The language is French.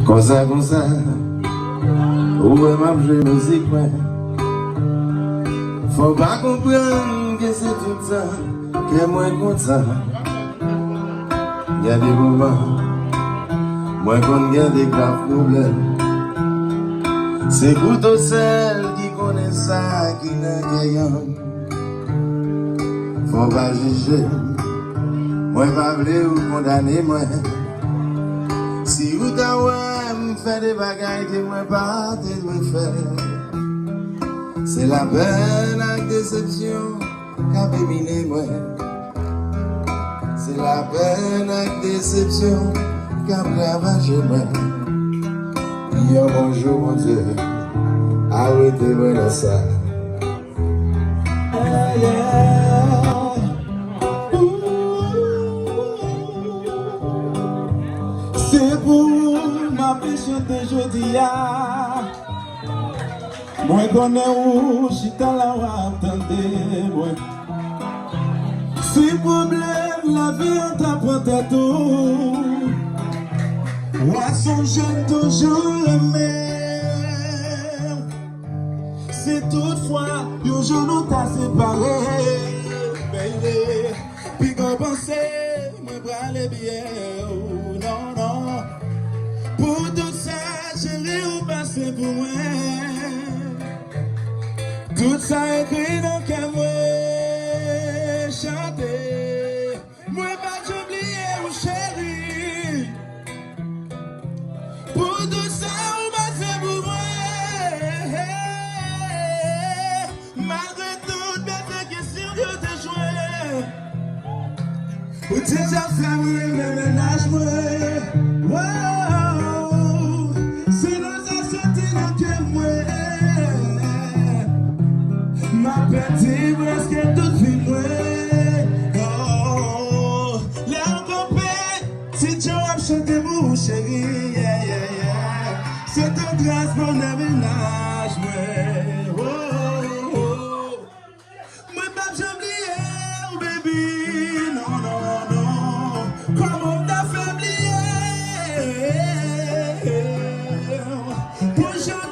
Comme ça, ouais, m'a joué musique, ouais. Faut pas comprendre que c'est tout ça, que moi comme ça. Y'a des moments, moi qu'on a des graves problèmes. C'est plutôt celle qui connaît ça, qui n'a rien. Faut pas juger, moi pas voulu ou condamner, moi. Si vous t'avez fait des bagailles que moi pas te faire, c'est la peine avec déception qu'a béminé moi. C'est la peine avec déception qu'a ravagé moi. Yo bonjour mon Dieu, arrêtez-moi dans ça. C'est pour ma péché de jeudi. Moi connais où chita la ou attendez moi. Si problème la vie on t'apprend tout. Moi son jeune toujours aimé. Si toutefois un jour nous t'a séparé, baby, puis qu'on pensait moi brûler bien. Non, non, pour tout ça, chérie, ou passer pour moi. Tout ça écrit dans qu'à moi chanter. Moi, pas j'oublier, ou chérie. Pour tout ça, ou passer pour moi. Malgré toutes mes questions que t'as joué. Ou t'es déjà famille, le ménage, moi. Wow, c'est nos ancêtres que moi. Ma petite presque toute vie moi. Oh, là encore si tu as chanté pour chérie, yeah, yeah, yeah. C'est ton grâce pour le ménage, moi. Oh, oh, oh. Moi, pas j'oublier, oh, baby, non, non, non. Comment t'as fait oublier? Pour jamais